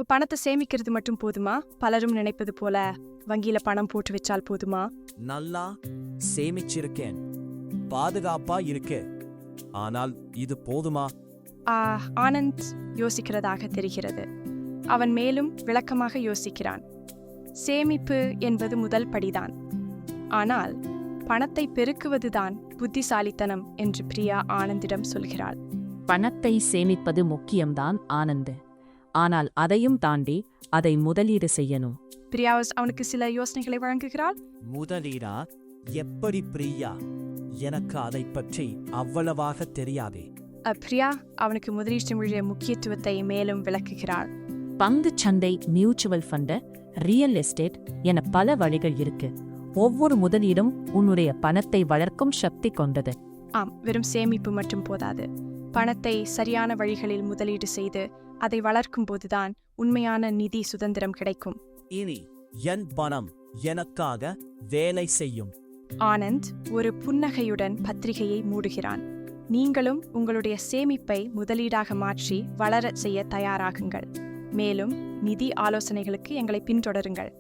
பணத்தை சேமிக்கிறது மட்டும் போதுமா? பலரும் நினைப்பது போல வங்கியில பணம் போட்டு வச்சால் போதுமா? நல்லா சேமிச்சிருக்கேன், பாதுகாப்பா இருக்கு. ஆனால் இது போதுமா? ஆனந்த் யோசிக்கிறதாக தெரிகிறது. அவன் மேலும் விளக்கமாக யோசிக்கிறான். சேமிப்பு என்பது முதல் படிதான். ஆனால் பணத்தை பெருக்குவதுதான் புத்திசாலித்தனம் என்று பிரியா ஆனந்திடம் சொல்கிறாள். பணத்தை சேமிப்பது முக்கியம்தான் ஆனந்த். ஆனால் அதையும் தாண்டி அதை முதலீடு செய்யணும். பிரியா அவனுக்கு சில யோசனைகளை வழங்குகிறாள். முதலீடா? எப்படி பிரியா? எனக்கு அதை பற்றி அவ்வளவாக தெரியாதே. பிரியா அவனுக்கு முதலீட்டினுடைய முக்கியத்துவத்தை மேலும் விளக்குகிறாள். பங்குச் சந்தை, மியூச்சுவல் ஃபண்டு, ரியல் எஸ்டேட் என பல வழிகள் இருக்கு. ஒவ்வொரு முதலீடும் உன்னுடைய பணத்தை வளர்க்கும் சக்தி கொண்டது. ஆம், வெறும் சேமிப்பு மட்டும் போதாது. பணத்தை சரியான வழிகளில் முதலீடு செய்து அதை வளர்க்கும் போதுதான் உண்மையான நிதி சுதந்திரம் கிடைக்கும். இனி என் பணம் எனக்காக வேலை செய்யும். ஆனந்த் ஒரு புன்னகையுடன் பத்திரிகையை மூடுகிறான். நீங்களும் உங்களுடைய சேமிப்பை முதலீடாக மாற்றி வளர செய்ய தயாராகுங்கள். மேலும் நிதி ஆலோசனைகளுக்கு எங்களை பின்தொடருங்கள்.